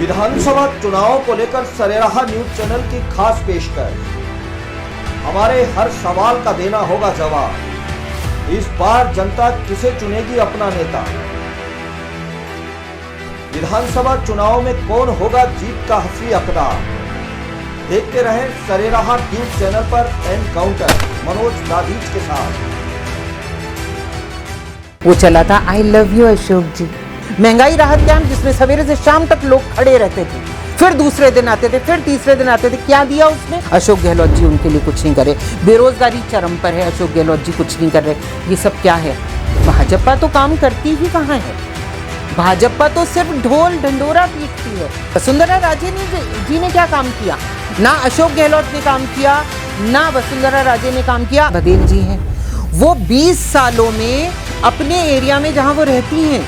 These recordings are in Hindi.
विधानसभा चुनाव को लेकर सरेराह न्यूज चैनल की खास पेशकश। हमारे हर सवाल का देना होगा जवाब। इस बार जनता किसे चुनेगी अपना नेता? विधानसभा चुनाव में कौन होगा जीत का हसी हकदार? देखते रहें सरेराह न्यूज चैनल पर एनकाउंटर मनोज दाधीच के साथ। वो चला था आई लव यू अशोक जी, महंगाई राहत कैंप जिसमें सवेरे से शाम तक लोग खड़े रहते थे, फिर दूसरे दिन आते थे, फिर तीसरे दिन आते थे। क्या दिया उसने? अशोक गहलोत जी उनके लिए कुछ नहीं करे। बेरोजगारी चरम पर है, अशोक गहलोत जी कुछ नहीं कर रहे। ये सब क्या है? भाजपा तो काम करती ही कहाँ है? भाजपा तो सिर्फ ढोल ढंडोरा पीटती है। वसुंधरा राजे जी ने क्या काम किया? ना अशोक गहलोत ने काम किया, ना वसुंधरा राजे ने काम किया। बघेल जी हैं, वो 20 सालों में अपने एरिया में जहां वो रहती हैं,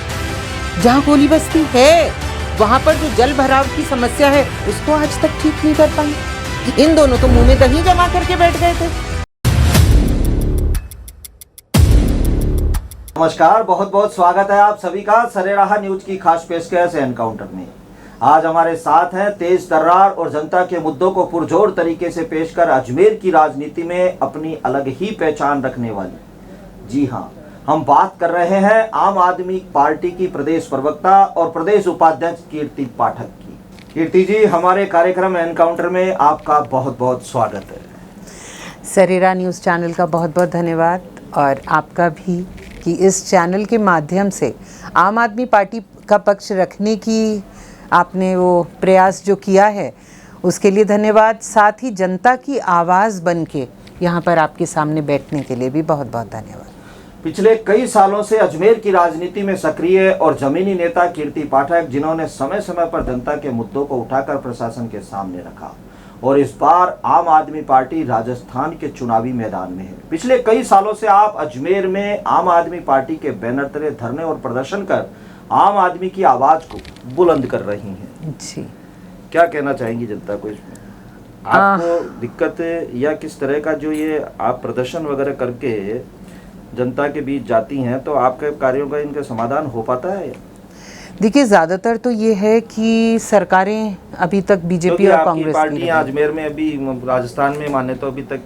जहां कोली बस्ती है, वहां पर जो जल भराव की समस्या है उसको आज तक ठीक नहीं कर पाई। इन दोनों तो मुंह में दही जमा करके बैठ गए थे। नमस्कार, बहुत बहुत स्वागत है आप सभी का सरेराह न्यूज की खास पेशकश एनकाउंटर में। आज हमारे साथ हैं तेज तर्रार और जनता के मुद्दों को पुरजोर तरीके से पेश कर अजमेर की राजनीति में अपनी अलग ही पहचान रखने वाली। जी हाँ, हम बात कर रहे हैं आम आदमी पार्टी की प्रदेश प्रवक्ता और प्रदेश उपाध्यक्ष कीर्ति पाठक की। कीर्ति जी, हमारे कार्यक्रम एनकाउंटर में आपका बहुत बहुत स्वागत है। सरेराह न्यूज़ चैनल का बहुत बहुत धन्यवाद, और आपका भी कि इस चैनल के माध्यम से आम आदमी पार्टी का पक्ष रखने की आपने वो प्रयास जो किया है उसके लिए धन्यवाद। साथ ही जनता की आवाज़ बन के यहाँ पर आपके सामने बैठने के लिए भी बहुत बहुत धन्यवाद। पिछले कई सालों से अजमेर की राजनीति में सक्रिय और जमीनी नेता कीर्ति पाठक, जिन्होंने समय समय पर जनता के मुद्दों को उठाकर प्रशासन के सामने रखा, और इस बार आम आदमी पार्टी राजस्थान के चुनावी मैदान में है। पिछले कई सालों से आप अजमेर में आम आदमी पार्टी के बैनर तले धरने और प्रदर्शन कर आम आदमी की आवाज को बुलंद कर रही हैं। जी, क्या क्या कहना चाहेंगी जनता को इसमें? आपको दिक्कत या किस तरह का जो ये आप प्रदर्शन वगैरह करके जनता के बीच जाती हैं, तो आपके कार्यों का इनका समाधान हो पाता है? देखिए, ज़्यादातर तो ये है कि सरकारें अभी तक बीजेपी और कांग्रेस पार्टी अजमेर में, अभी राजस्थान में माने तो अभी तक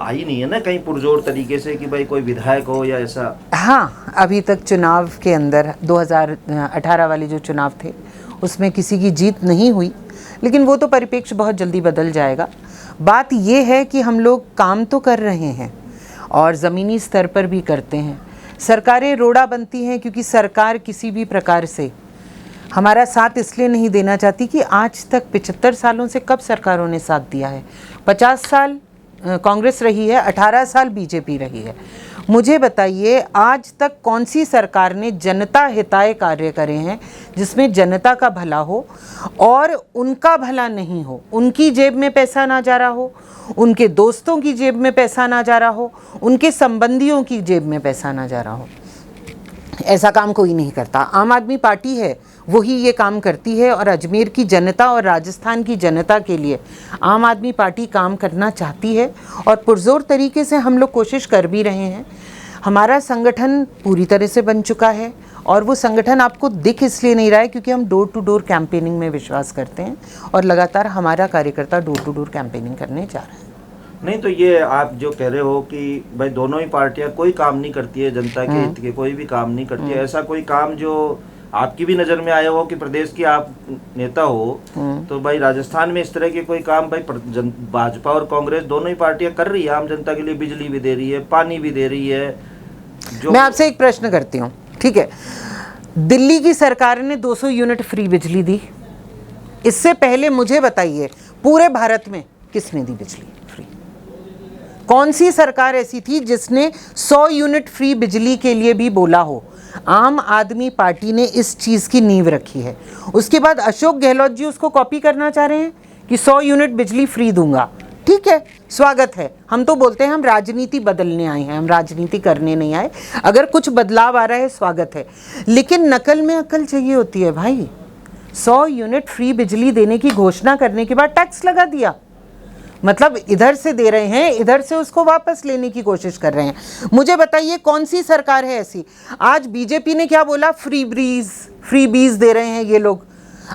आई नहीं है ना कहीं पुरजोर तरीके से कि भाई कोई विधायक हो या ऐसा। हाँ, अभी तक चुनाव के अंदर 2018 वाले जो चुनाव थे उसमें किसी की जीत नहीं हुई, लेकिन वो तो परिप्रेक्ष्य बहुत जल्दी बदल जाएगा। बात ये है कि हम लोग काम तो कर रहे हैं और ज़मीनी स्तर पर भी करते हैं। सरकारें रोड़ा बनती हैं क्योंकि सरकार किसी भी प्रकार से हमारा साथ इसलिए नहीं देना चाहती कि आज तक 75 सालों से कब सरकारों ने साथ दिया है? 50 साल कांग्रेस रही है, 18 साल बीजेपी रही है। मुझे बताइए, आज तक कौन सी सरकार ने जनता हिताय कार्य करे हैं जिसमें जनता का भला हो और उनका भला नहीं हो, उनकी जेब में पैसा ना जा रहा हो, उनके दोस्तों की जेब में पैसा ना जा रहा हो, उनके संबंधियों की जेब में पैसा ना जा रहा हो? ऐसा काम कोई नहीं करता। आम आदमी पार्टी है वही ये काम करती है, और अजमेर की जनता और राजस्थान की जनता के लिए आम आदमी पार्टी काम करना चाहती है, और पुरजोर तरीके से हम लोग कोशिश कर भी रहे हैं। हमारा संगठन पूरी तरह से बन चुका है, और वो संगठन आपको दिख इसलिए नहीं रहा है क्योंकि हम डोर टू डोर कैंपेनिंग में विश्वास करते हैं, और लगातार हमारा कार्यकर्ता डोर टू डोर कैंपेनिंग करने जा रहे हैं। नहीं तो ये आप जो कह रहे हो कि भाई दोनों ही पार्टियां कोई काम नहीं करती है जनता के हित के, कोई भी काम नहीं करती है, ऐसा कोई काम जो आपकी भी नजर में आया हो कि प्रदेश की आप नेता हो, तो भाई राजस्थान में इस तरह के कोई काम भाई भाजपा और कांग्रेस दोनों ही पार्टियां कर रही है आम जनता के लिए? बिजली भी दे रही है, पानी भी दे रही है। जो मैं आपसे एक प्रश्न करती हूँ, ठीक है? दिल्ली की सरकार ने 200 यूनिट फ्री बिजली दी। इससे पहले मुझे बताइए पूरे भारत में किसने दी बिजली फ्री? कौन सी सरकार ऐसी थी जिसने 100 यूनिट फ्री बिजली के लिए भी बोला हो? आम आदमी पार्टी ने इस चीज़ की नींव रखी है। उसके बाद अशोक गहलोत जी उसको कॉपी करना चाह रहे हैं कि 100 यूनिट बिजली फ्री दूंगा। ठीक है, स्वागत है। हम तो बोलते हैं हम राजनीति बदलने आए हैं, हम राजनीति करने नहीं आए। अगर कुछ बदलाव आ रहा है स्वागत है, लेकिन नकल में अकल चाहिए होती है भाई। 100 यूनिट फ्री बिजली देने की घोषणा करने के बाद टैक्स लगा दिया, मतलब इधर से दे रहे हैं, इधर से उसको वापस लेने की कोशिश कर रहे हैं। मुझे बताइए कौन सी सरकार है ऐसी? आज बीजेपी ने क्या बोला? फ्री बीज दे रहे हैं ये लोग।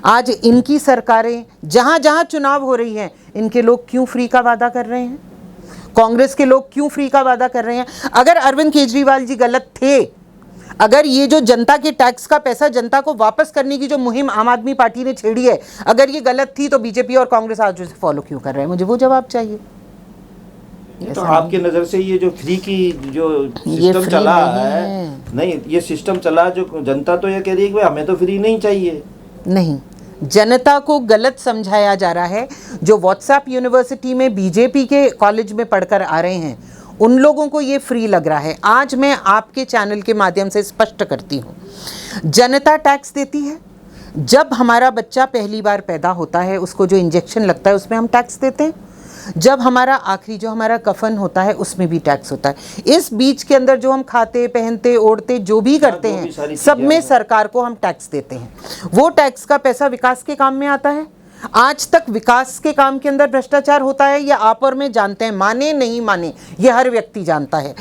आज इनकी सरकारें जहाँ जहाँ चुनाव हो रही हैं, इनके लोग क्यों फ्री का वादा कर रहे हैं? कांग्रेस के लोग क्यों फ्री का वादा कर रहे हैं? अगर अरविंद केजरीवाल जी गलत थे, अगर ये जो जनता के टैक्स का पैसा जनता को वापस करने की जो मुहिम आम आदमी पार्टी ने छेड़ी है, अगर ये गलत थी, तो बीजेपी और कांग्रेस आज उसे फॉलो क्यों कर रहे हैं? मुझे वो जवाब चाहिए। तो आपकी नज़र से ये जो फ्री की जो सिस्टम चला है, नहीं ये सिस्टम चला, जो जनता तो ये कह रही है कि भाई हमें तो फ्री नहीं चाहिए। नहीं, जनता को गलत समझाया जा रहा है। जो व्हाट्सएप यूनिवर्सिटी में बीजेपी के कॉलेज में पढ़कर आ रहे हैं, उन लोगों को ये फ्री लग रहा है। आज मैं आपके चैनल के माध्यम से स्पष्ट करती हूँ, जनता टैक्स देती है। जब हमारा बच्चा पहली बार पैदा होता है, उसको जो इंजेक्शन लगता है उसमें हम टैक्स देते हैं। जब हमारा आखिरी जो हमारा कफन होता है उसमें भी टैक्स होता है। इस बीच के अंदर जो हम खाते पहनते ओढ़ते जो भी करते हैं, सब में सरकार को हम टैक्स देते हैं। वो टैक्स का पैसा विकास के काम में आता है। आज तक विकास के काम के अंदर भ्रष्टाचार होता है, या आप और मैं जानते हैं, माने नहीं माने ये हर व्यक्ति जानता है।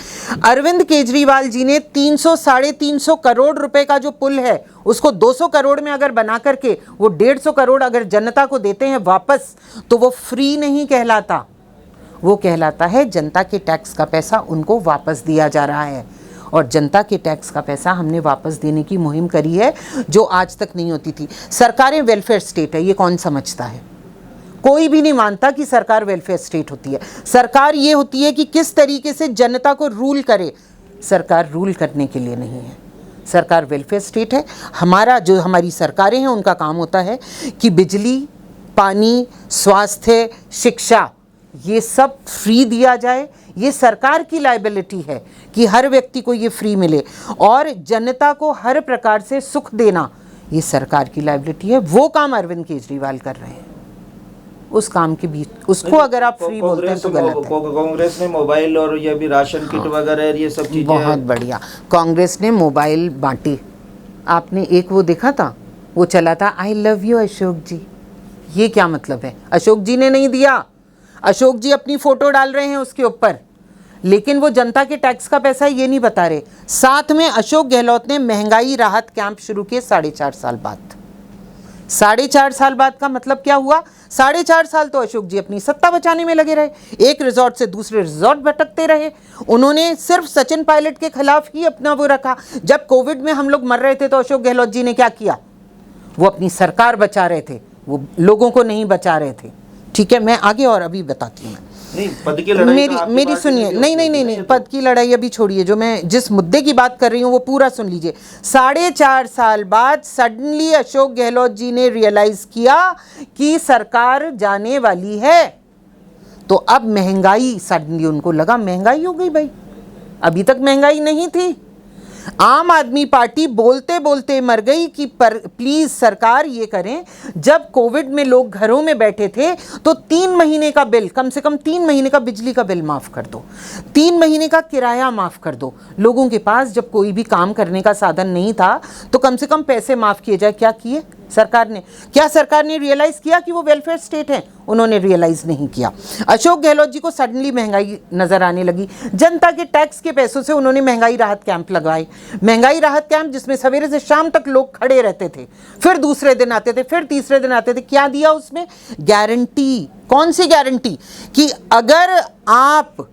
अरविंद केजरीवाल जी ने 300-350 करोड़ रुपए का जो पुल है, उसको 200 करोड़ में अगर बना करके वो 150 करोड़ अगर जनता को देते हैं वापस, तो वो फ्री नहीं कहलाता, वो कहलाता है जनता के टैक्स का पैसा उनको वापस दिया जा रहा है। और जनता के टैक्स का पैसा हमने वापस देने की मुहिम करी है, जो आज तक नहीं होती थी। सरकारें वेलफेयर स्टेट है, ये कौन समझता है? कोई भी नहीं मानता कि सरकार वेलफेयर स्टेट होती है। सरकार ये होती है कि किस तरीके से जनता को रूल करे। सरकार रूल करने के लिए नहीं है, सरकार वेलफेयर स्टेट है। हमारी सरकारें हैं, उनका काम होता है कि बिजली, पानी, स्वास्थ्य, शिक्षा, ये सब फ्री दिया जाए। ये सरकार की लायबिलिटी है कि हर व्यक्ति को ये फ्री मिले, और जनता को हर प्रकार से सुख देना, ये सरकार की लायबिलिटी है। वो काम अरविंद केजरीवाल कर रहे हैं। उस काम के बीच उसको अगर आप फ्री बोलते हैं तो गलत है। कांग्रेस ने मोबाइल और ये भी राशन किट वगैरह ये सब चीजें, बहुत बढ़िया, कांग्रेस ने मोबाइल बांटे। आपने एक वो देखा था, वो चला था, आई लव यू अशोक जी। ये क्या मतलब है? अशोक जी ने नहीं दिया, अशोक जी अपनी फोटो डाल रहे हैं उसके ऊपर, लेकिन वो जनता के टैक्स का पैसा ये नहीं बता रहे। साथ में अशोक गहलोत ने महंगाई राहत कैंप शुरू किए 4.5 साल बाद। 4.5 साल बाद का मतलब क्या हुआ? 4.5 साल तो अशोक जी अपनी सत्ता बचाने में लगे रहे, एक रिजॉर्ट से दूसरे रिजॉर्ट भटकते रहे। उन्होंने सिर्फ सचिन पायलट के खिलाफ ही अपना वो रखा। जब कोविड में हम लोग मर रहे थे तो अशोक गहलोत जी ने क्या किया? वो अपनी सरकार बचा रहे थे, वो लोगों को नहीं बचा रहे थे। ठीक है, मैं आगे और अभी बताती हूँ। नहीं, पद की लड़ाई मेरी सुनिए, नहीं, पद की लड़ाई अभी छोड़िए। जो मैं जिस मुद्दे की बात कर रही हूँ वो पूरा सुन लीजिए। 4.5 साल बाद सडनली अशोक गहलोत जी ने रियलाइज किया कि सरकार जाने वाली है, तो अब महंगाई, सडनली उनको लगा महंगाई हो गई। भाई अभी तक महंगाई नहीं थी। आम आदमी पार्टी बोलते बोलते मर गई कि प्लीज सरकार ये करें। जब कोविड में लोग घरों में बैठे थे तो 3 महीने का बिल, कम से कम 3 महीने का बिजली का बिल माफ कर दो, 3 महीने का किराया माफ कर दो। लोगों के पास जब कोई भी काम करने का साधन नहीं था तो कम से कम पैसे माफ किए जाए। क्या किए सरकार ने? क्या सरकार ने रियलाइज किया कि वो वेलफेयर स्टेट है? उन्होंने रियलाइज नहीं किया। अशोक गहलोत जी को सडनली महंगाई नजर आने लगी। जनता के टैक्स के पैसों से उन्होंने महंगाई राहत कैंप लगवाए। महंगाई राहत कैंप जिसमें सवेरे से शाम तक लोग खड़े रहते थे, फिर दूसरे दिन आते थे, फिर तीसरे दिन आते थे। क्या दिया उसमें? गारंटी। कौन सी गारंटी? कि अगर आप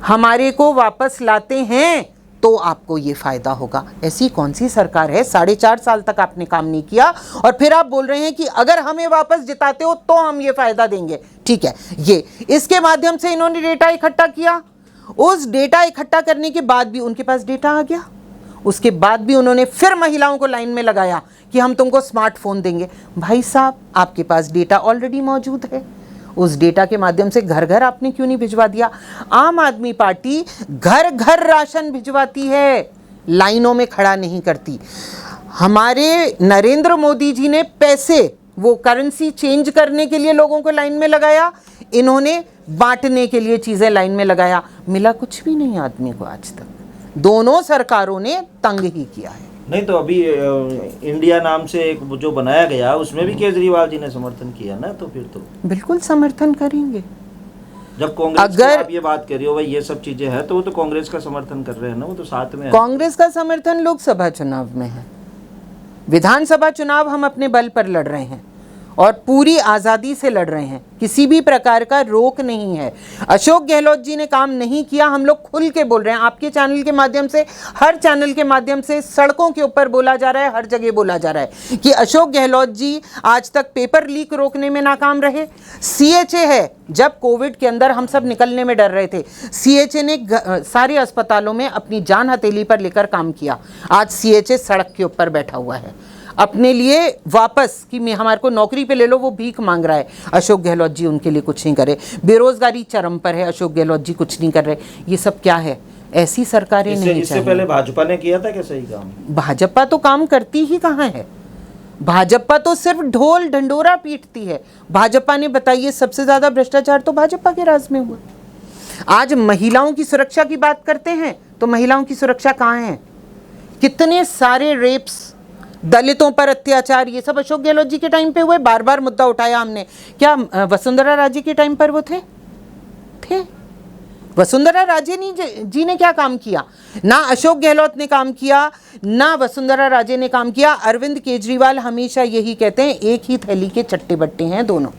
हमारे को वापस लाते हैं तो आपको ये फायदा होगा। ऐसी कौन सी सरकार है? 4.5 साल तक आपने काम नहीं किया और फिर आप बोल रहे हैं कि अगर हमें वापस जिताते हो तो हम ये फायदा देंगे। ठीक है, ये इसके माध्यम से इन्होंने डेटा इकट्ठा किया। उस डेटा इकट्ठा करने के बाद भी उनके पास डेटा आ गया। उसके बाद भी उन्होंने फिर महिलाओं को लाइन में लगाया कि हम तुमको स्मार्टफोन देंगे। भाई साहब, आपके पास डेटा ऑलरेडी मौजूद है। उस डेटा के माध्यम से घर घर आपने क्यों नहीं भिजवा दिया? आम आदमी पार्टी घर घर राशन भिजवाती है, लाइनों में खड़ा नहीं करती। हमारे नरेंद्र मोदी जी ने पैसे, वो करेंसी चेंज करने के लिए लोगों को लाइन में लगाया, इन्होंने बांटने के लिए चीजें लाइन में लगाया। मिला कुछ भी नहीं आदमी को आज तक। दोनों सरकारों ने तंग ही किया है। नहीं तो अभी इंडिया नाम से एक जो बनाया गया उसमें भी केजरीवाल जी ने समर्थन किया ना, तो फिर तो बिल्कुल समर्थन करेंगे। जब कांग्रेस की आप ये बात कर रही हो भाई ये सब चीजें हैं, तो वो तो कांग्रेस का समर्थन कर रहे हैं ना, वो तो साथ में है। कांग्रेस का समर्थन लोकसभा चुनाव में है, विधानसभा चुनाव हम अपने बल पर लड़ रहे हैं और पूरी आज़ादी से लड़ रहे हैं, किसी भी प्रकार का रोक नहीं है। अशोक गहलोत जी ने काम नहीं किया, हम लोग खुल के बोल रहे हैं, आपके चैनल के माध्यम से, हर चैनल के माध्यम से, सड़कों के ऊपर बोला जा रहा है, हर जगह बोला जा रहा है कि अशोक गहलोत जी आज तक पेपर लीक रोकने में नाकाम रहे। सीएचए है, जब कोविड के अंदर हम सब निकलने में डर रहे थे, सीएचए ने सारे अस्पतालों में अपनी जान हथेली पर लेकर काम किया। आज सीएचए सड़क के ऊपर बैठा हुआ है अपने लिए वापस कि मैं हमारे को नौकरी पे ले लो, वो भीख मांग रहा है। अशोक गहलोत जी उनके लिए कुछ नहीं करे। बेरोजगारी चरम पर है, अशोक गहलोत जी कुछ नहीं कर रहे। ये सब क्या है? ऐसी सरकारें नहीं चाहिए। इससे पहले भाजपा ने किया था क्या सही काम? भाजपा तो काम करती ही कहाँ है, भाजपा तो सिर्फ ढोल ढंडोरा पीटती है। भाजपा ने, बताइए, सबसे ज्यादा भ्रष्टाचार तो भाजपा के राज में हुआ। आज महिलाओं की सुरक्षा की बात करते हैं तो महिलाओं की सुरक्षा कहाँ है? कितने सारे रेप्स, दलितों पर अत्याचार, ये सब अशोक गहलोत जी के टाइम पे हुए। बार बार मुद्दा उठाया हमने। क्या वसुंधरा राजे के टाइम पर वो थे? वसुंधरा राजे जी ने क्या काम किया? ना अशोक गहलोत ने काम किया, ना वसुंधरा राजे ने काम किया। अरविंद केजरीवाल हमेशा यही कहते हैं, एक ही थैली के चट्टे बट्टे हैं दोनों,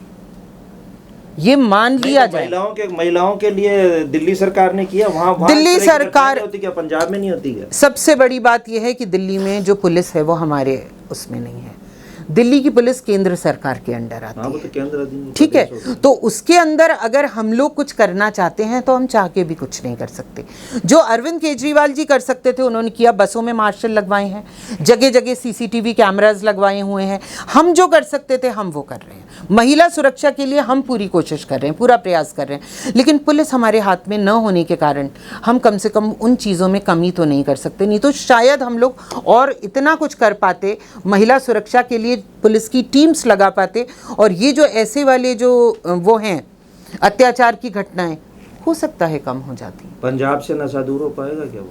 ये मान लिया जाए। महिलाओं के लिए दिल्ली सरकार ने किया, वहाँ दिल्ली सरकार होती क्या, पंजाब में नहीं होती क्या? सबसे बड़ी बात यह है कि दिल्ली में जो पुलिस है वो हमारे उसमें नहीं है। दिल्ली की पुलिस केंद्र सरकार के अंडर आती है। वो तो केंद्र अधिनियम, ठीक है, तो उसके अंदर अगर हम लोग कुछ करना चाहते हैं तो हम चाह के भी कुछ नहीं कर सकते। जो अरविंद केजरीवाल जी कर सकते थे उन्होंने किया। बसों में मार्शल लगवाए हैं, जगह जगह सीसीटीवी कैमरास लगवाए हुए हैं। हम जो कर सकते थे हम वो कर रहे हैं। महिला सुरक्षा के लिए हम पूरी कोशिश कर रहे हैं, पूरा प्रयास कर रहे हैं, लेकिन पुलिस हमारे हाथ में न होने के कारण हम कम से कम उन चीज़ों में कमी तो नहीं कर सकते। नहीं तो शायद हम लोग और इतना कुछ कर पाते, महिला सुरक्षा के लिए पुलिस की टीम्स लगा पाते, और ये जो ऐसे वाले जो वो हैं अत्याचार की घटनाएं, हो सकता है कम हो जाती। पंजाब से नशा दूर हो पाएगा क्या? वो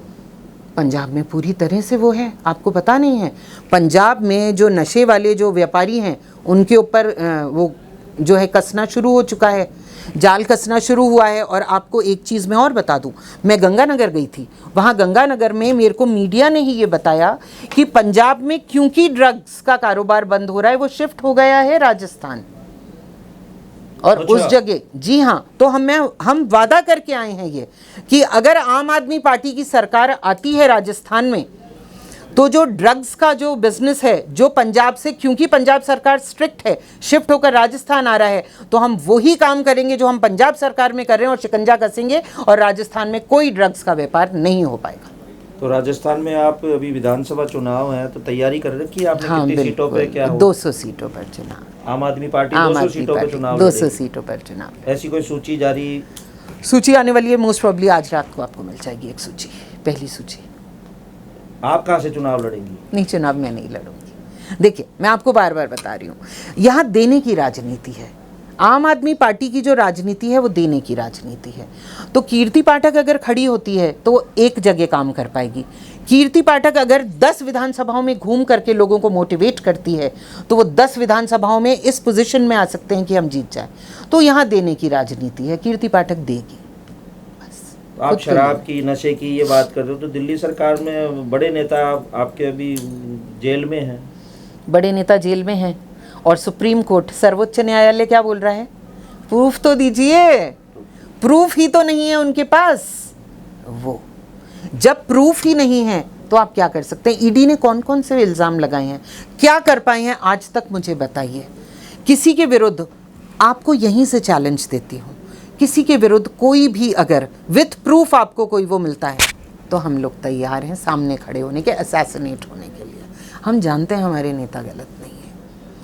पंजाब में पूरी तरह से वो है, आपको पता नहीं है। पंजाब में जो नशे वाले जो व्यापारी हैं उनके ऊपर वो जो है कसना शुरू हो चुका है, जाल कसना शुरू हुआ है। और आपको एक चीज़ मैं और बता दूं, मैं गंगानगर गई थी, वहाँ गंगानगर में मेरे को मीडिया ने ही ये बताया कि पंजाब में क्योंकि ड्रग्स का कारोबार बंद हो रहा है, वो शिफ्ट हो गया है राजस्थान और अच्छा। उस जगह, जी हाँ, तो हम वादा करके आए हैं ये कि अगर आम आदमी पार्टी की सरकार आती है राजस्थान में, तो जो ड्रग्स का जो बिजनेस है जो पंजाब से, क्योंकि पंजाब सरकार स्ट्रिक्ट है, शिफ्ट होकर राजस्थान आ रहा है, तो हम वही काम करेंगे जो हम पंजाब सरकार में कर रहे हैं और शिकंजा कसेंगे और राजस्थान में कोई ड्रग्स का व्यापार नहीं हो पाएगा। तो राजस्थान में आप अभी विधानसभा चुनाव है तो तैयारी कर रखी है आपने? हाँ, कितनी सीटों पे क्या हो? 200 सीटों पर चुनाव। आम आदमी पार्टी 200 सीटों पे चुनाव 200 सीटों पर चुनाव। ऐसी कोई सूची जारी? सूची आने वाली है, मोस्ट प्रोबेबली आज रात को आपको मिल जाएगी एक सूची, पहली सूची। आप कहाँ से चुनाव लड़ेंगी? नहीं, चुनाव में नहीं लड़ूंगी। देखिए, मैं आपको बार बार बता रही हूँ, यहाँ देने की राजनीति है। आम आदमी पार्टी की जो राजनीति है वो देने की राजनीति है। तो कीर्ति पाठक अगर खड़ी होती है तो वो एक जगह काम कर पाएगी। कीर्ति पाठक अगर 10 विधानसभाओं में घूम करके लोगों को मोटिवेट करती है तो वो 10 विधानसभाओं में इस पोजीशन में आ सकते हैं कि हम जीत जाए। तो यहाँ देने की राजनीति है, कीर्ति पाठक देगी। आप शराब की, नशे की ये बात कर रहे हो, तो दिल्ली सरकार में बड़े नेता आपके अभी जेल में हैं। बड़े नेता जेल में हैं और सुप्रीम कोर्ट, सर्वोच्च न्यायालय क्या बोल रहा है? प्रूफ तो दीजिए। प्रूफ ही तो नहीं है उनके पास। वो जब प्रूफ ही नहीं है तो आप क्या कर सकते हैं? ईडी ने कौन कौन से इल्ज़ाम लगाए हैं, क्या कर पाए हैं आज तक, मुझे बताइए। किसी के विरुद्ध, आपको यहीं से चैलेंज देती हूँ, किसी के विरुद्ध कोई भी अगर विथ प्रूफ आपको कोई वो मिलता है तो हम लोग तैयार हैं सामने खड़े होने के, असैसिनेट होने के लिए। हम जानते हैं हमारे नेता गलत नहीं है,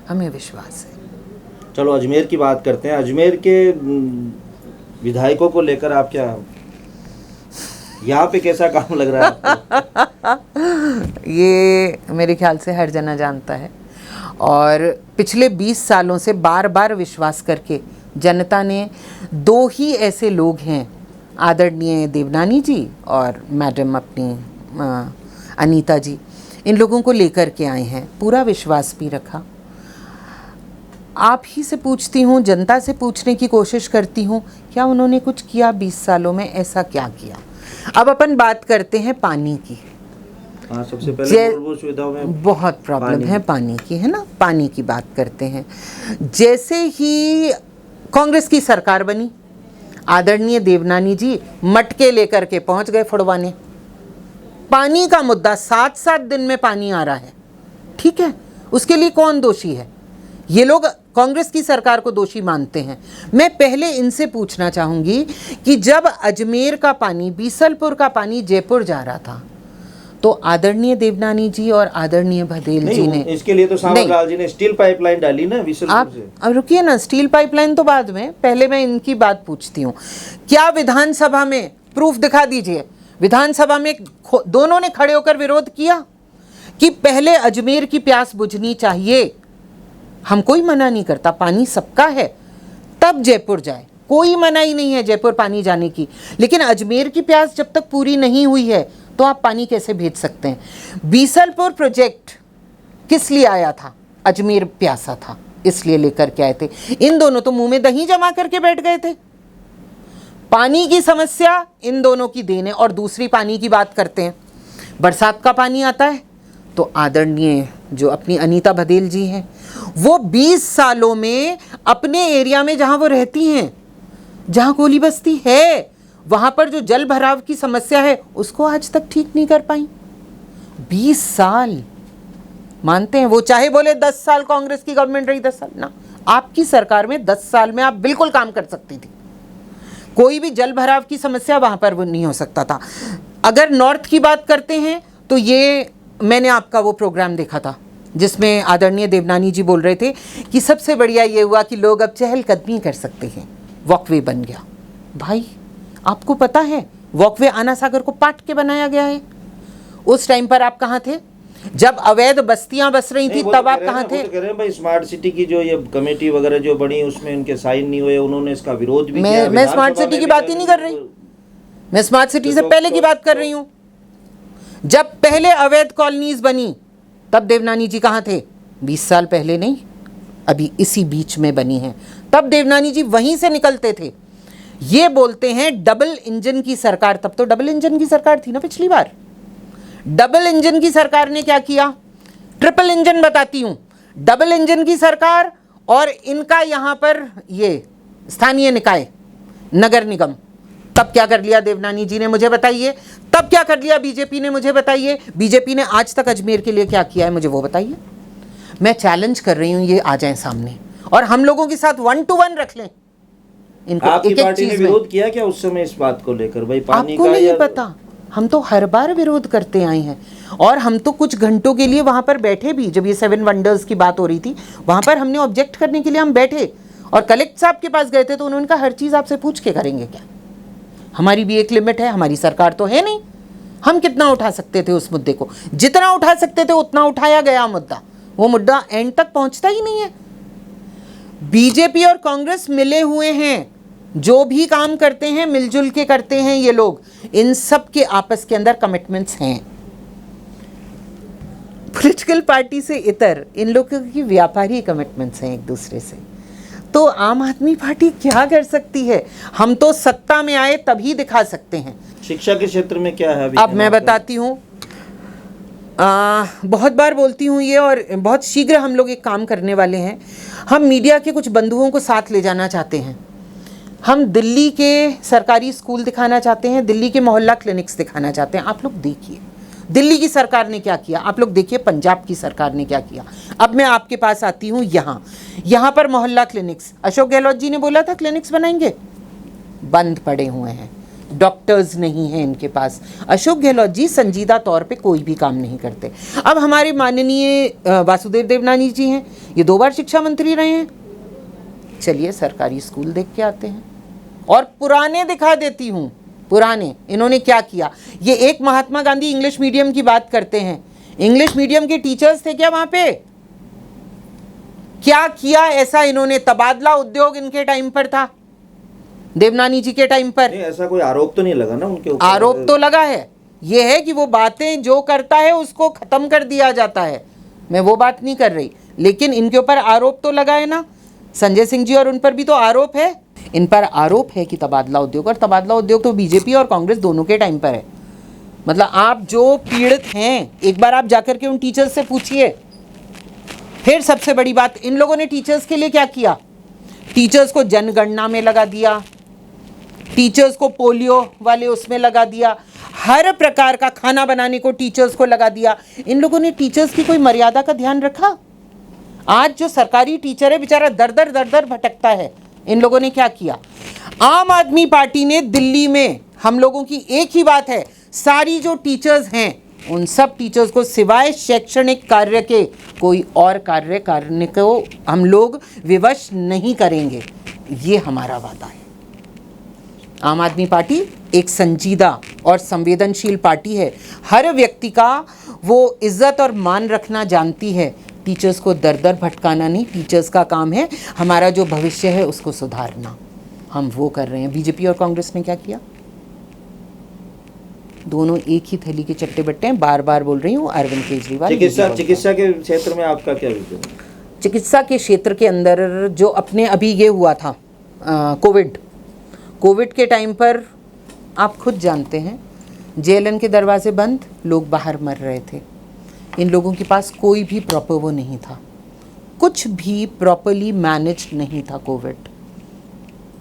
हमें विश्वास है। चलो अजमेर की बात करते हैं। अजमेर के विधायकों को लेकर आप क्या, यहाँ पे कैसा काम लग रहा है आपको? ये मेरे ख्याल से हर जना जानता है, और पिछले 20 सालों से बार बार विश्वास करके जनता ने 2 ही ऐसे लोग हैं, आदरणीय देवनानी जी और मैडम अपनी अनीता जी, इन लोगों को लेकर के आए हैं, पूरा विश्वास भी रखा। आप ही से पूछती हूँ, जनता से पूछने की कोशिश करती हूँ, क्या उन्होंने कुछ किया 20 सालों में? ऐसा क्या किया? अब अपन बात करते हैं पानी की। हाँ, सबसे पहले मूलभूत सुविधाओं में बहुत प्रॉब्लम है पानी की, है ना। पानी की बात करते हैं। जैसे ही कांग्रेस की सरकार बनी, आदरणीय देवनानी जी मटके लेकर के पहुंच गए फुड़वाने। पानी का मुद्दा 7-7 दिन में पानी आ रहा है, ठीक है, उसके लिए कौन दोषी है? ये लोग कांग्रेस की सरकार को दोषी मानते हैं। मैं पहले इनसे पूछना चाहूंगी कि जब अजमेर का पानी, बीसलपुर का पानी जयपुर जा रहा था, तो आदरणीय देवनानी जी और आदरणीय बघेल जी ने, इसके लिए तो सावरलाल जी ने स्टील पाइपलाइन डाली ना बीसलपुर से। अब रुकिए ना, स्टील पाइपलाइन तो बाद में, पहले मैं इनकी बात पूछती हूँ। क्या विधानसभा में प्रूफ दिखा दीजिए, विधानसभा में दोनों ने खड़े होकर विरोध किया कि पहले अजमेर की प्यास बुझनी चाहिए। हम कोई मना नहीं करता, पानी सबका है, तब जयपुर जाए, कोई मनाही नहीं है जयपुर पानी जाने की। लेकिन अजमेर की प्यास जब तक पूरी नहीं हुई है तो आप पानी कैसे भेज सकते हैं? बीसलपुर प्रोजेक्ट किस लिए आया था? अजमेर प्यासा था, इसलिए लेकर के आए थे। इन दोनों तो मुंह में दही जमा करके बैठ गए थे। पानी की समस्या इन दोनों की देन है। और दूसरी पानी की बात करते हैं, बरसात का पानी आता है तो आदरणीय जो अपनी अनीता बघेल जी हैं, वो 20 सालों में अपने एरिया में जहां वो रहती हैं, जहां कोली बस्ती है, वहां पर जो जल भराव की समस्या है उसको आज तक ठीक नहीं कर पाई। 20 साल मानते हैं वो, चाहे बोले 10 साल कांग्रेस की गवर्नमेंट रही, 10 साल ना, आपकी सरकार में 10 साल में आप बिल्कुल काम कर सकती थी। कोई भी जल भराव की समस्या वहां पर वो नहीं हो सकता था। अगर नॉर्थ की बात करते हैं तो ये मैंने आपका वो प्रोग्राम देखा था जिसमें आदरणीय देवनानी जी बोल रहे थे कि सबसे बढ़िया ये हुआ कि लोग अब चहलकदमी कर सकते हैं, वॉकवे बन गया। भाई आपको पता है वॉकवे आना सागर को पाट के बनाया गया है। उस टाइम पर आप कहाँ थे? जब अवैध बस्तियां बस रही थी तब आप कहाँ थे? कह रहे हैं भाई स्मार्ट सिटी की जो ये कमेटी वगैरह जो बनी उसमें उनके साइन नहीं हुए, उन्होंने इसका विरोध भी किया। मैं स्मार्ट सिटी की बात ही नहीं कर रही, मैं स्मार्ट सिटी से पहले की बात कर रही हूँ। जब पहले अवैध कॉलोनीज बनी तब देवनानी जी कहाँ थे? 20 साल पहले नहीं, अभी इसी बीच में बनी है, तब देवनानी जी वहीं से निकलते थे। ये बोलते हैं डबल इंजन की सरकार, तब तो डबल इंजन की सरकार थी ना पिछली बार। डबल इंजन की सरकार ने क्या किया? ट्रिपल इंजन बताती हूं। डबल इंजन की सरकार और इनका यहां पर ये स्थानीय निकाय नगर निगम, तब क्या कर लिया देवनानी जी ने मुझे बताइए? तब क्या कर लिया बीजेपी ने मुझे बताइए? बीजेपी ने आज तक अजमेर के लिए क्या किया है मुझे वो बताइए। मैं चैलेंज कर रही हूं, ये आ जाएं सामने और हम लोगों के साथ 1 to 1 रख लें इनको। आपकी पार्टी ने विरोध किया क्या उस समय इस बात को लेकर? भाई पानी आपको नहीं पता, हम तो हर बार विरोध करते आए हैं। और हम तो कुछ घंटों के लिए वहां पर बैठे भी, जब ये 7 वंडर्स की बात हो रही थी वहां पर हमने ऑब्जेक्ट करने के लिए हम बैठे और कलेक्टर साहब के पास गए थे तो उन्होंने कहा हर चीज़ आपसे पूछ के करेंगे क्या, हमारी भी एक लिमिट है, हमारी सरकार तो है नहीं। हम कितना उठा सकते थे उस मुद्दे को? जितना उठा सकते थे उतना उठाया गया मुद्दा, वो मुद्दा एंड तक पहुंचता ही नहीं है। बीजेपी और कांग्रेस मिले हुए हैं, जो भी काम करते हैं मिलजुल के करते हैं ये लोग, इन सब के आपस के अंदर कमिटमेंट्स हैं। पॉलिटिकल पार्टी से इतर इन लोगों की व्यापारी कमिटमेंट्स हैं एक दूसरे से। तो आम आदमी पार्टी क्या कर सकती है? हम तो सत्ता में आए तभी दिखा सकते हैं। शिक्षा के क्षेत्र में क्या है अभी? अब मैं बताती हूँ, बहुत बार बोलती हूँ ये, और बहुत शीघ्र हम लोग एक काम करने वाले हैं। हम मीडिया के कुछ बंधुओं को साथ ले जाना चाहते हैं। हम दिल्ली के सरकारी स्कूल दिखाना चाहते हैं, दिल्ली के मोहल्ला क्लिनिक्स दिखाना चाहते हैं। आप लोग देखिए दिल्ली की सरकार ने क्या किया, आप लोग देखिए पंजाब की सरकार ने क्या किया। अब मैं आपके पास आती हूँ यहाँ पर मोहल्ला क्लिनिक्स, अशोक गहलोत जी ने बोला था क्लिनिक्स बनाएंगे, बंद पड़े हुए हैं, डॉक्टर्स नहीं हैं इनके पास। अशोक गहलोत जी संजीदा तौर पे कोई भी काम नहीं करते। अब हमारे माननीय वासुदेव देवनानी जी हैं, ये 2 बार शिक्षा मंत्री रहे हैं। चलिए सरकारी स्कूल देख के आते हैं। और पुराने दिखा देती हूँ, पुराने इन्होंने क्या किया। ये एक महात्मा गांधी इंग्लिश मीडियम की बात करते हैं, इंग्लिश मीडियम के टीचर्स थे क्या वहां पे? क्या किया ऐसा इन्होंने? तबादला उद्योग इनके टाइम पर था, देवनानी जी के टाइम पर। ऐसा कोई आरोप तो नहीं लगा ना उनके ऊपर? आरोप तो लगा है, ये है कि वो बातें जो करता है उसको खत्म कर दिया जाता है, मैं वो बात नहीं कर रही, लेकिन इनके ऊपर आरोप तो लगा है ना, संजय सिंह जी और उन पर भी तो आरोप है। इन पर आरोप है कि तबादला उद्योग, और तबादला उद्योग तो बीजेपी और कांग्रेस दोनों के टाइम पर है। मतलब आप जो पीड़ित हैं, एक बार आप जाकर के उन टीचर्स से पूछिए। फिर सबसे बड़ी बात, इन लोगों ने टीचर्स के लिए क्या किया? टीचर्स को जनगणना में लगा दिया, टीचर्स को पोलियो वाले उसमें लगा दिया, हर प्रकार का खाना बनाने को टीचर्स को लगा दिया। इन लोगों ने टीचर्स की कोई मर्यादा का ध्यान रखा? आज जो सरकारी टीचर है बेचारा दर दर भटकता है। इन लोगों ने क्या किया? आम आदमी पार्टी ने दिल्ली में, हम लोगों की एक ही बात है, सारी जो टीचर्स हैं उन सब टीचर्स को सिवाय शैक्षणिक कार्य के कोई और कार्य करने को हम लोग विवश नहीं करेंगे। ये हमारा वादा है। आम आदमी पार्टी एक संजीदा और संवेदनशील पार्टी है। हर व्यक्ति का वो इज्जत और मान रखना जानती है। टीचर्स को दर दर भटकाना नहीं। टीचर्स का काम है हमारा जो भविष्य है उसको सुधारना। हम वो कर रहे हैं। बीजेपी और कांग्रेस ने क्या किया? दोनों एक ही थैली के चट्टे बट्टे हैं। बार बार बोल रही हूँ, अरविंद केजरीवाल। चिकित्सा के क्षेत्र में आपका क्या विजन है? चिकित्सा के क्षेत्र के अंदर जो अपने अभी ये हुआ था कोविड के टाइम पर, आप खुद जानते हैं, जेएलएन के दरवाजे बंद, लोग बाहर मर रहे थे। इन लोगों के पास कोई भी प्रॉपर वो नहीं था, कुछ भी प्रॉपरली मैनेज नहीं था कोविड।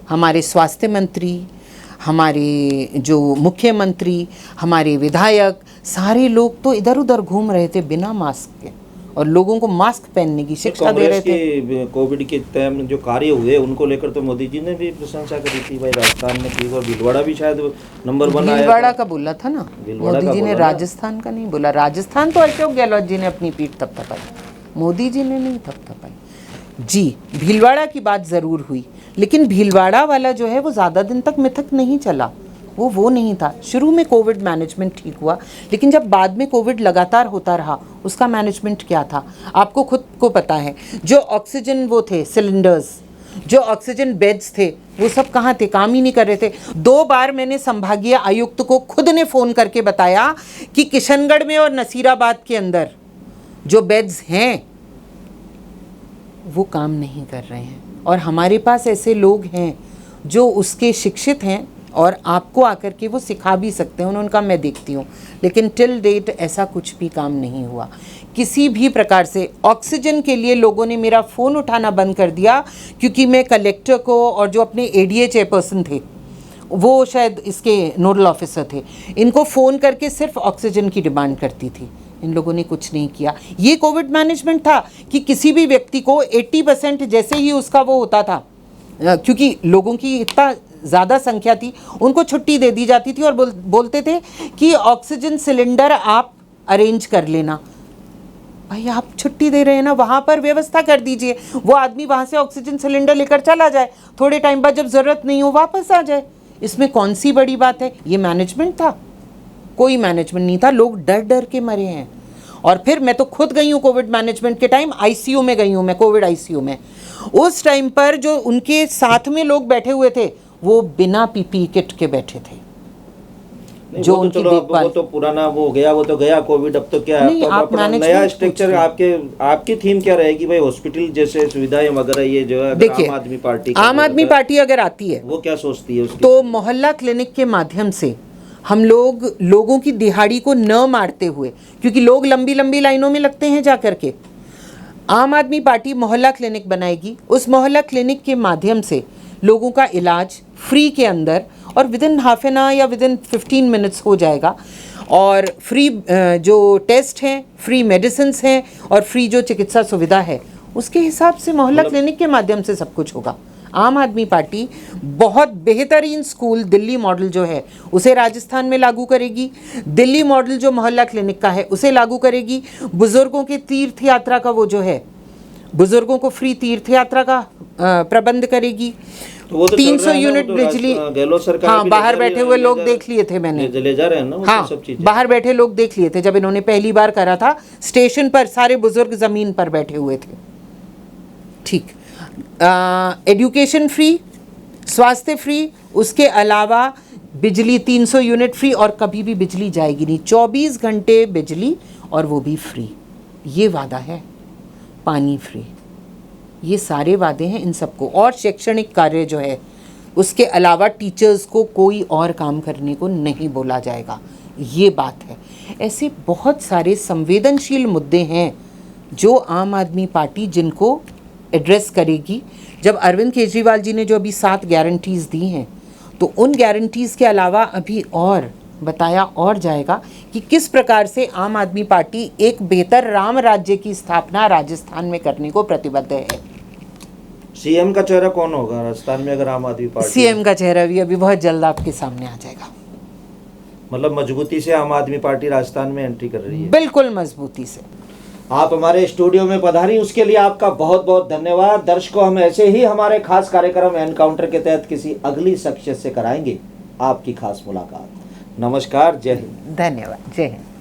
हमारे स्वास्थ्य मंत्री, हमारे जो मुख्यमंत्री, हमारे विधायक, सारे लोग तो इधर उधर घूम रहे थे बिना मास्क के, और लोगों को मास्क पहनने की शिक्षा दे रहे थे। कोविड के टाइम जो कार्य हुए उनको लेकर तो मोदी जी ने भी प्रशंसा करी थी। भाई राजस्थान में की, और भीलवाड़ा भी शायद नंबर 1 आया। भीलवाड़ा का बोला था ना मोदी जी ने, राजस्थान का नहीं बोला। राजस्थान तो अशोक गहलोत जी ने अपनी पीठ थपथपाई, मोदी जी ने नहीं थपथपाई। जी, भीलवाड़ा की बात ज़रूर हुई, लेकिन भीलवाड़ा वाला जो है वो ज़्यादा दिन तक मिथक नहीं चला। वो नहीं था। शुरू में कोविड मैनेजमेंट ठीक हुआ, लेकिन जब बाद में कोविड लगातार होता रहा, उसका मैनेजमेंट क्या था आपको खुद को पता है। जो ऑक्सीजन वो थे सिलेंडर्स, जो ऑक्सीजन बेड्स थे, वो सब कहाँ थे? काम ही नहीं कर रहे थे। 2 बार मैंने संभागीय आयुक्त को खुद ने फ़ोन करके बताया कि किशनगढ़ में और नसीराबाद के अंदर जो बेड्स हैं वो काम नहीं कर रहे हैं। और हमारे पास ऐसे लोग हैं जो उसके शिक्षित हैं और आपको आकर के वो सिखा भी सकते हैं, उनका मैं देखती हूँ, लेकिन टिल डेट ऐसा कुछ भी काम नहीं हुआ किसी भी प्रकार से। ऑक्सीजन के लिए लोगों ने मेरा फ़ोन उठाना बंद कर दिया, क्योंकि मैं कलेक्टर को और जो अपने एडीए चेयरपर्सन थे, वो शायद इसके नोडल ऑफिसर थे, इनको फ़ोन करके सिर्फ ऑक्सीजन की डिमांड करती थी। इन लोगों ने कुछ नहीं किया। ये कोविड मैनेजमेंट था कि किसी भी व्यक्ति को 80% जैसे ही उसका वो होता था, क्योंकि लोगों की इतना ज़्यादा संख्या थी, उनको छुट्टी दे दी जाती थी और बोलते थे कि ऑक्सीजन सिलेंडर आप अरेंज कर लेना। भाई आप छुट्टी दे रहे हैं ना, वहाँ पर व्यवस्था कर दीजिए। वो आदमी वहाँ से ऑक्सीजन सिलेंडर लेकर चला जाए, थोड़े टाइम बाद जब ज़रूरत नहीं हो वापस आ जाए। इसमें कौन सी बड़ी बात है? ये मैनेजमेंट था? कोई मैनेजमेंट नहीं था। लोग डर डर के मरे हैं। और फिर मैं तो खुद गई हूँ कोविड मैनेजमेंट के टाइम, आईसीयू में गई हूँ मैं, कोविड आईसीयू में। उस टाइम पर जो उनके साथ में लोग बैठे हुए थे वो बिना पीपीई किट के बैठे थे। जो उनकी देखभाल, वो तो पुराना वो गया, वो तो गया कोविड। अब तो क्या है, नहीं, तो आप अपना नया स्ट्रक्चर। आपकी थीम क्या रहेगी भाई? हॉस्पिटल जैसे सुविधाएं वगैरह, ये जो है देखिए, आम आदमी पार्टी अगर आती है वो क्या सोचती है उसकी? तो मोहल्ला क्लिनिक के माध्यम से हम लोगों की दिहाड़ी को न मारते हुए, क्योंकि लोग लंबी लंबी लाइनों में लगते हैं जा करके, आम आदमी पार्टी मोहल्ला क्लिनिक बनाएगी। उस मोहल्ला क्लिनिक के माध्यम से लोगों का इलाज फ्री के अंदर, और विदिन हाफ एन आवर या विदिन 15 मिनट्स हो जाएगा। और फ्री जो टेस्ट हैं, फ्री मेडिसिन हैं, और फ्री जो चिकित्सा सुविधा है, उसके हिसाब से मोहल्ला क्लिनिक के माध्यम से सब कुछ होगा। आम आदमी पार्टी बहुत बेहतरीन स्कूल दिल्ली मॉडल जो है उसे राजस्थान में लागू करेगी। दिल्ली मॉडल जो मोहल्ला क्लिनिक का है उसे लागू करेगी। बुजुर्गों के तीर्थ यात्रा का वो जो है, बुजुर्गों को फ्री तीर्थ यात्रा का प्रबंध करेगी। तो 300 यूनिट बिजली, हाँ, बाहर बैठे हुए लोग देख लिए थे मैंने, ले जा रहे हैं ना वो हाँ, सब चीजें। बाहर बैठे लोग देख लिए थे जब इन्होंने पहली बार करा था। स्टेशन पर सारे बुजुर्ग जमीन पर बैठे हुए थे। ठीक, एजुकेशन फ्री, स्वास्थ्य फ्री, उसके अलावा बिजली 300 यूनिट फ्री, और कभी भी बिजली जाएगी नहीं, 24 घंटे बिजली, और वो भी फ्री। ये वादा है। पानी फ्री, ये सारे वादे हैं इन सबको। और शैक्षणिक कार्य जो है उसके अलावा टीचर्स को कोई और काम करने को नहीं बोला जाएगा। ये बात है। ऐसे बहुत सारे संवेदनशील मुद्दे हैं जो आम आदमी पार्टी जिनको एड्रेस करेगी। जब अरविंद केजरीवाल जी ने जो अभी 7 गारंटीज़ दी हैं, तो उन गारंटीज़ के अलावा अभी और बताया और जाएगा कि किस प्रकार से आम आदमी पार्टी एक बेहतर राम राज्य की स्थापना राजस्थान में करने को प्रतिबद्ध है। सीएम का चेहरा कौन होगा राजस्थान में अगर आम आदमी पार्टी? सीएम का चेहरा भी अभी बहुत जल्द आपके सामने आ जाएगा। मतलब मजबूती से आम आदमी पार्टी राजस्थान में एंट्री कर रही है? बिल्कुल मजबूती से। आप हमारे स्टूडियो में पधारी, उसके लिए आपका बहुत बहुत धन्यवाद। दर्शकों, हम ऐसे ही हमारे खास कार्यक्रम एनकाउंटर के तहत किसी अगली शख्सियत से कराएंगे आपकी खास मुलाकात। नमस्कार, जय हिंद। धन्यवाद, जय हिंद।